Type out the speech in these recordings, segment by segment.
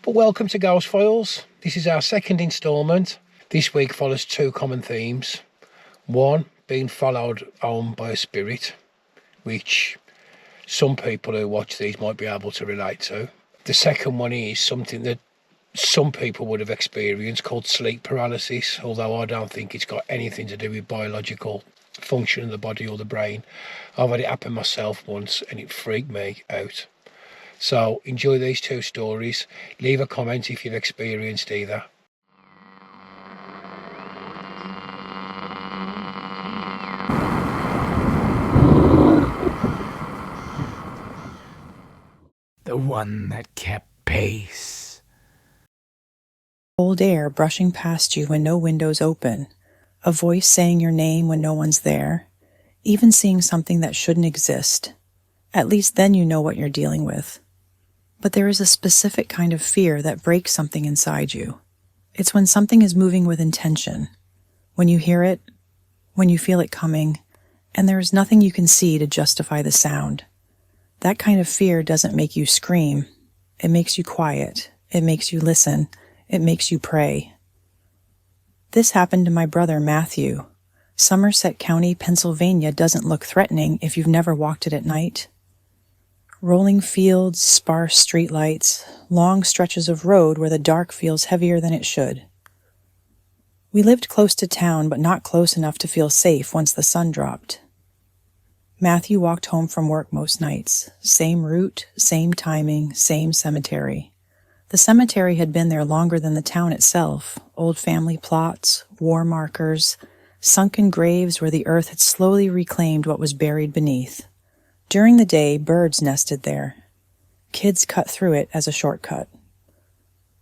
But welcome to Ghost Files. This is our second instalment. This week follows two common themes. One, being followed home by a spirit, which some people who watch these might be able to relate to. The second one is something that some people would have experienced called sleep paralysis, although I don't think it's got anything to do with biological function of the body or the brain. I've had it happen myself once and it freaked me out. So enjoy these two stories. Leave a comment if you've experienced either. The one that kept pace. Cold air brushing past you when no window's open, a voice saying your name when no one's there, even seeing something that shouldn't exist. At least then you know what you're dealing with. But there is a specific kind of fear that breaks something inside you. It's when something is moving with intention, when you hear it, when you feel it coming, and there is nothing you can see to justify the sound. That kind of fear doesn't make you scream. It makes you quiet. It makes you listen. It makes you pray. This happened to my brother Matthew. Somerset County, Pennsylvania doesn't look threatening if you've never walked it at night. Rolling fields, sparse streetlights, long stretches of road where the dark feels heavier than it should. We lived close to town, but not close enough to feel safe once the sun dropped. Matthew walked home from work most nights. Same route, same timing, same cemetery. The cemetery had been there longer than the town itself. Old family plots, war markers, sunken graves where the earth had slowly reclaimed what was buried beneath. During the day, birds nested there. Kids cut through it as a shortcut.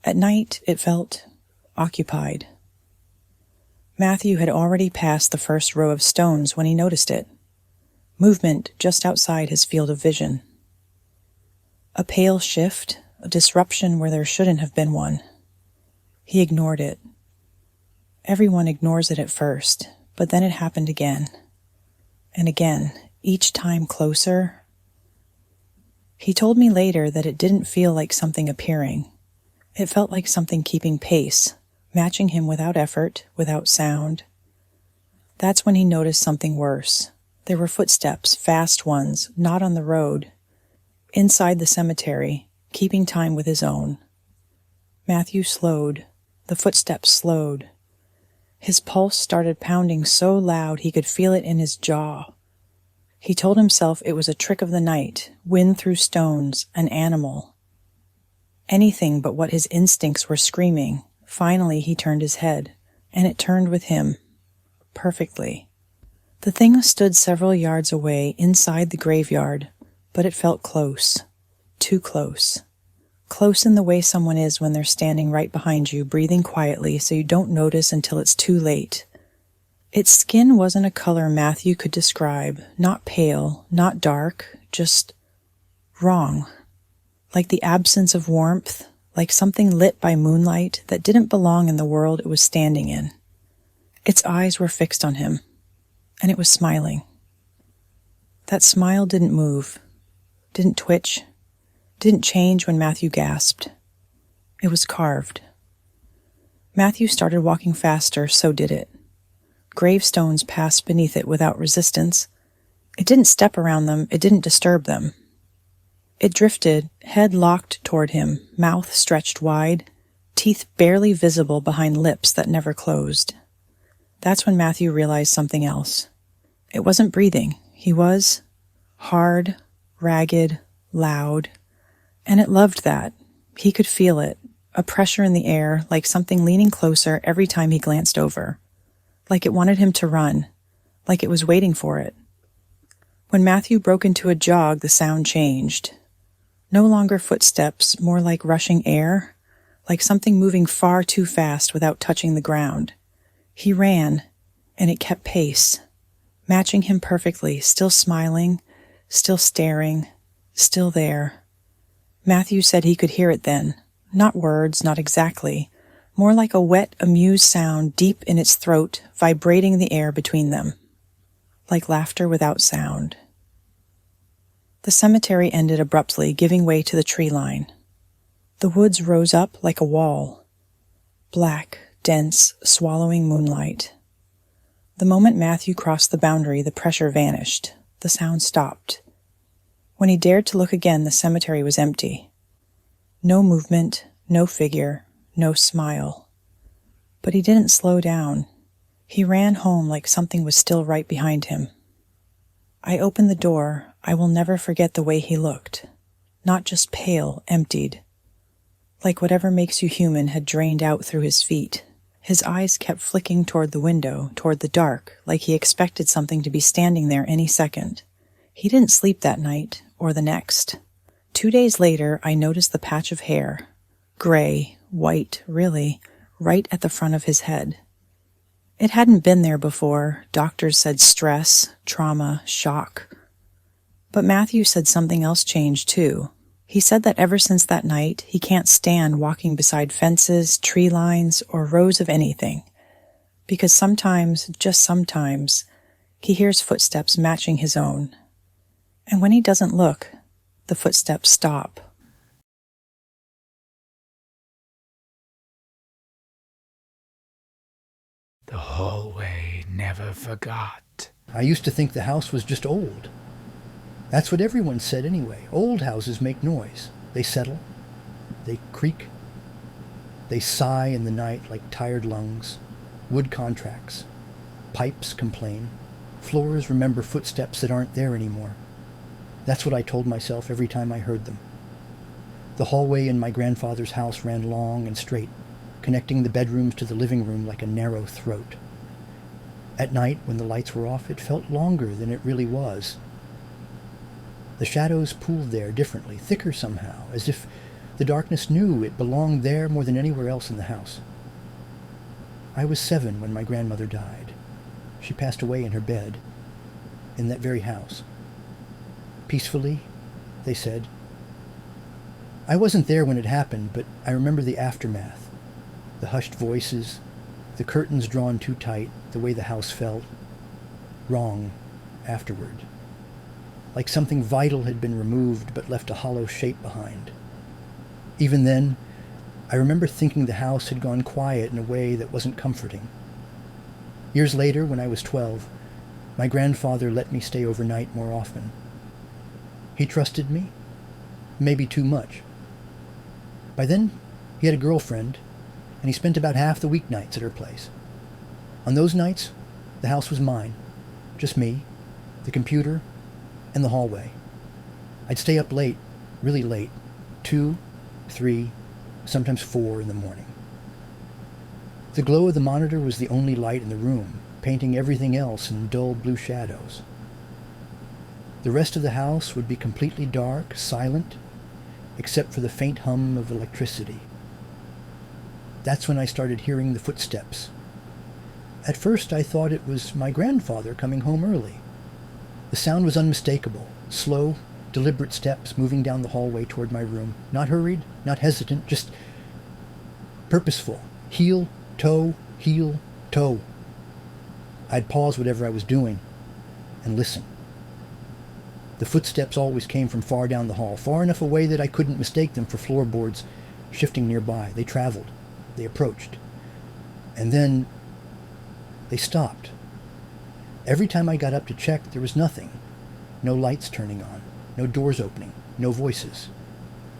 At night, it felt occupied. Matthew had already passed the first row of stones when he noticed it. Movement just outside his field of vision. A pale shift, a disruption where there shouldn't have been one. He ignored it. Everyone ignores it at first, but then it happened again. And again, each time closer. He told me later that it didn't feel like something appearing. It felt like something keeping pace, matching him without effort, without sound. That's when he noticed something worse. There were footsteps, fast ones, not on the road, inside the cemetery, keeping time with his own. Matthew slowed. The footsteps slowed. His pulse started pounding so loud he could feel it in his jaw. He told himself it was a trick of the night, wind through stones, an animal. Anything but what his instincts were screaming. Finally he turned his head, and it turned with him. Perfectly. The thing stood several yards away inside the graveyard, but it felt close. Too close. Close in the way someone is when they're standing right behind you, breathing quietly so you don't notice until it's too late. Its skin wasn't a color Matthew could describe, not pale, not dark, just wrong. Like the absence of warmth, like something lit by moonlight that didn't belong in the world it was standing in. Its eyes were fixed on him. And it was smiling. That smile didn't move, didn't twitch, didn't change when Matthew gasped. It was carved. Matthew started walking faster, so did it. Gravestones passed beneath it without resistance. It didn't step around them, it didn't disturb them. It drifted, head locked toward him, mouth stretched wide, teeth barely visible behind lips that never closed. That's when Matthew realized something else. It wasn't breathing. He was hard, ragged, loud, and it loved that. He could feel it, a pressure in the air, like something leaning closer every time he glanced over, like it wanted him to run, like it was waiting for it. When Matthew broke into a jog, the sound changed. No longer footsteps, more like rushing air, like something moving far too fast without touching the ground. He ran, and it kept pace, matching him perfectly, still smiling, still staring, still there. Matthew said he could hear it then, not words, not exactly, more like a wet, amused sound deep in its throat, vibrating the air between them, like laughter without sound. The cemetery ended abruptly, giving way to the tree line. The woods rose up like a wall, black, dense, swallowing moonlight. The moment Matthew crossed the boundary, the pressure vanished. The sound stopped. When he dared to look again, the cemetery was empty. No movement, no figure, no smile. But he didn't slow down. He ran home like something was still right behind him. I opened the door. I will never forget the way he looked. Not just pale, emptied. Like whatever makes you human had drained out through his feet. His eyes kept flicking toward the window, toward the dark, like he expected something to be standing there any second. He didn't sleep that night, or the next. 2 days later, I noticed the patch of hair. Gray, white, really, right at the front of his head. It hadn't been there before. Doctors said stress, trauma, shock. But Matthew said something else changed too. He said that ever since that night, he can't stand walking beside fences, tree lines, or rows of anything. Because sometimes, just sometimes, he hears footsteps matching his own. And when he doesn't look, the footsteps stop. The hallway never forgot. I used to think the house was just old. That's what everyone said anyway. Old houses make noise. They settle. They creak. They sigh in the night like tired lungs. Wood contracts. Pipes complain. Floors remember footsteps that aren't there anymore. That's what I told myself every time I heard them. The hallway in my grandfather's house ran long and straight, connecting the bedrooms to the living room like a narrow throat. At night, when the lights were off, it felt longer than it really was. The shadows pooled there differently, thicker somehow, as if the darkness knew it belonged there more than anywhere else in the house. I was 7 when my grandmother died. She passed away in her bed, in that very house. Peacefully, they said. I wasn't there when it happened, but I remember the aftermath. The hushed voices, the curtains drawn too tight, the way the house felt. Wrong afterward. Like something vital had been removed but left a hollow shape behind. Even then, I remember thinking the house had gone quiet in a way that wasn't comforting. Years later, when I was 12, my grandfather let me stay overnight more often. He trusted me, maybe too much. By then, he had a girlfriend, and he spent about half the weeknights at her place. On those nights, the house was mine, just me, the computer, and the hallway. I'd stay up late, really late, 2, 3, sometimes 4 in the morning. The glow of the monitor was the only light in the room, painting everything else in dull blue shadows. The rest of the house would be completely dark, silent, except for the faint hum of electricity. That's when I started hearing the footsteps. At first I thought it was my grandfather coming home early. The sound was unmistakable, slow, deliberate steps moving down the hallway toward my room. Not hurried, not hesitant, just purposeful. Heel, toe, heel, toe. I'd pause whatever I was doing and listen. The footsteps always came from far down the hall, far enough away that I couldn't mistake them for floorboards shifting nearby. They traveled. They approached. And then they stopped. Every time I got up to check, there was nothing. No lights turning on, no doors opening, no voices.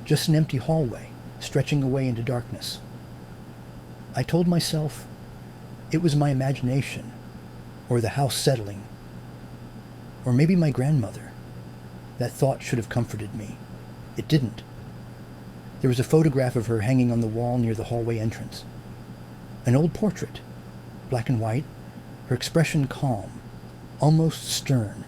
Just an empty hallway, stretching away into darkness. I told myself it was my imagination, or the house settling, or maybe my grandmother. That thought should have comforted me. It didn't. There was a photograph of her hanging on the wall near the hallway entrance. An old portrait, black and white, her expression calm, almost stern.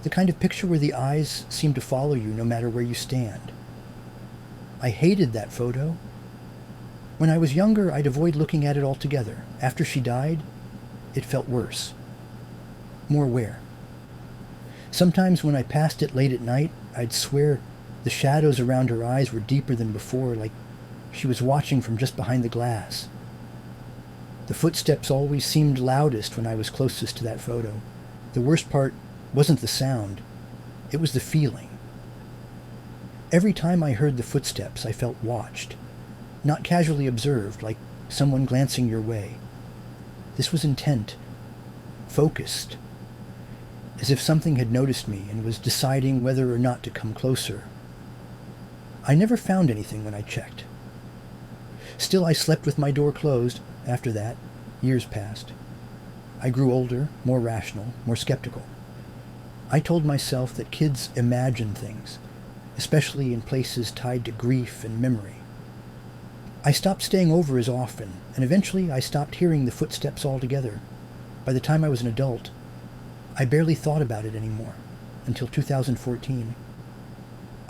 The kind of picture where the eyes seem to follow you no matter where you stand. I hated that photo. When I was younger, I'd avoid looking at it altogether. After she died, it felt worse. More aware. Sometimes when I passed it late at night, I'd swear the shadows around her eyes were deeper than before, like she was watching from just behind the glass. The footsteps always seemed loudest when I was closest to that photo. The worst part wasn't the sound, it was the feeling. Every time I heard the footsteps, I felt watched, not casually observed, like someone glancing your way. This was intent, focused, as if something had noticed me and was deciding whether or not to come closer. I never found anything when I checked. Still, I slept with my door closed. After that, years passed. I grew older, more rational, more skeptical. I told myself that kids imagine things, especially in places tied to grief and memory. I stopped staying over as often, and eventually I stopped hearing the footsteps altogether. By the time I was an adult, I barely thought about it anymore, until 2014.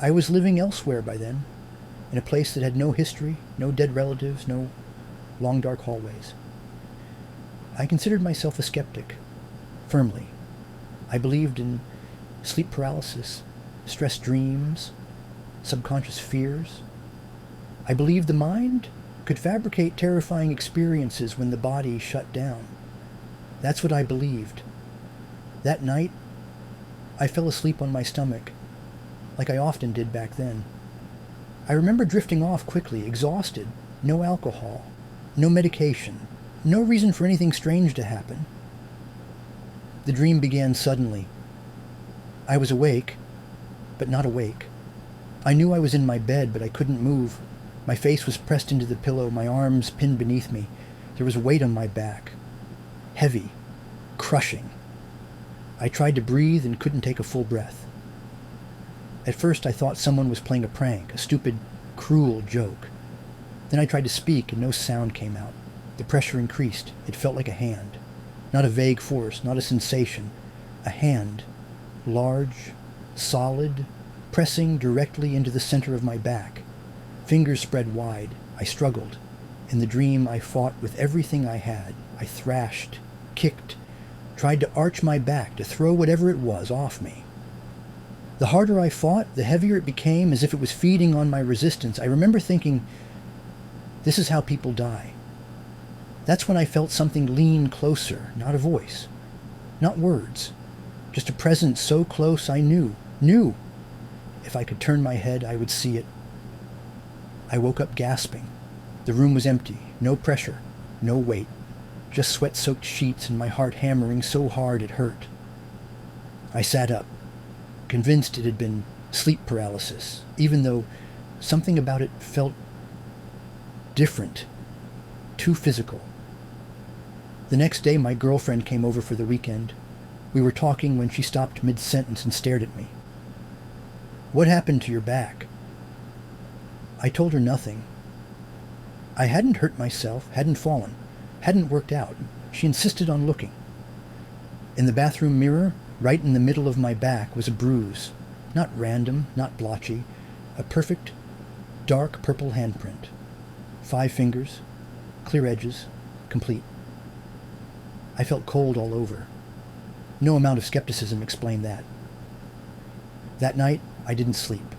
I was living elsewhere by then, in a place that had no history, no dead relatives, no long dark hallways. I considered myself a skeptic, firmly. I believed in sleep paralysis, stress dreams, subconscious fears. I believed the mind could fabricate terrifying experiences when the body shut down. That's what I believed. That night, I fell asleep on my stomach, like I often did back then. I remember drifting off quickly, exhausted, no alcohol, no medication, no reason for anything strange to happen. The dream began suddenly. I was awake, but not awake. I knew I was in my bed, but I couldn't move. My face was pressed into the pillow, my arms pinned beneath me. There was a weight on my back. Heavy, crushing. I tried to breathe and couldn't take a full breath. At first I thought someone was playing a prank, a stupid, cruel joke. Then I tried to speak and no sound came out. The pressure increased. It felt like a hand. Not a vague force, not a sensation. A hand, large, solid, pressing directly into the center of my back. Fingers spread wide. I struggled. In the dream I fought with everything I had. I thrashed, kicked, tried to arch my back, to throw whatever it was off me. The harder I fought, the heavier it became, as if it was feeding on my resistance. I remember thinking, this is how people die. That's when I felt something lean closer, not a voice, not words, just a presence so close I knew. If I could turn my head, I would see it. I woke up gasping. The room was empty, no pressure, no weight, just sweat-soaked sheets and my heart hammering so hard it hurt. I sat up, convinced it had been sleep paralysis, even though something about it felt different, too physical. The next day my girlfriend came over for the weekend. We were talking when she stopped mid-sentence and stared at me. "What happened to your back?" I told her nothing. I hadn't hurt myself, hadn't fallen, hadn't worked out. She insisted on looking. In the bathroom mirror, right in the middle of my back, was a bruise. Not random, not blotchy. A perfect, dark purple handprint. 5 fingers, clear edges, complete. I felt cold all over. No amount of skepticism explained that. That night, I didn't sleep.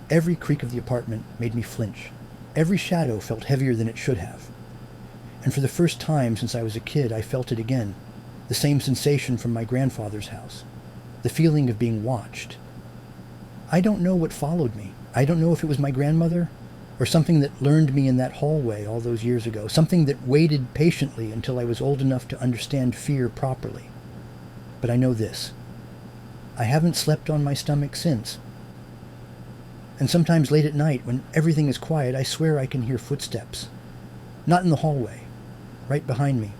Every creak of the apartment made me flinch. Every shadow felt heavier than it should have. And for the first time since I was a kid, I felt it again. The same sensation from my grandfather's house. The feeling of being watched. I don't know what followed me. I don't know if it was my grandmother, or something that learned me in that hallway all those years ago. Something that waited patiently until I was old enough to understand fear properly. But I know this. I haven't slept on my stomach since. And sometimes late at night, when everything is quiet, I swear I can hear footsteps. Not in the hallway, right behind me.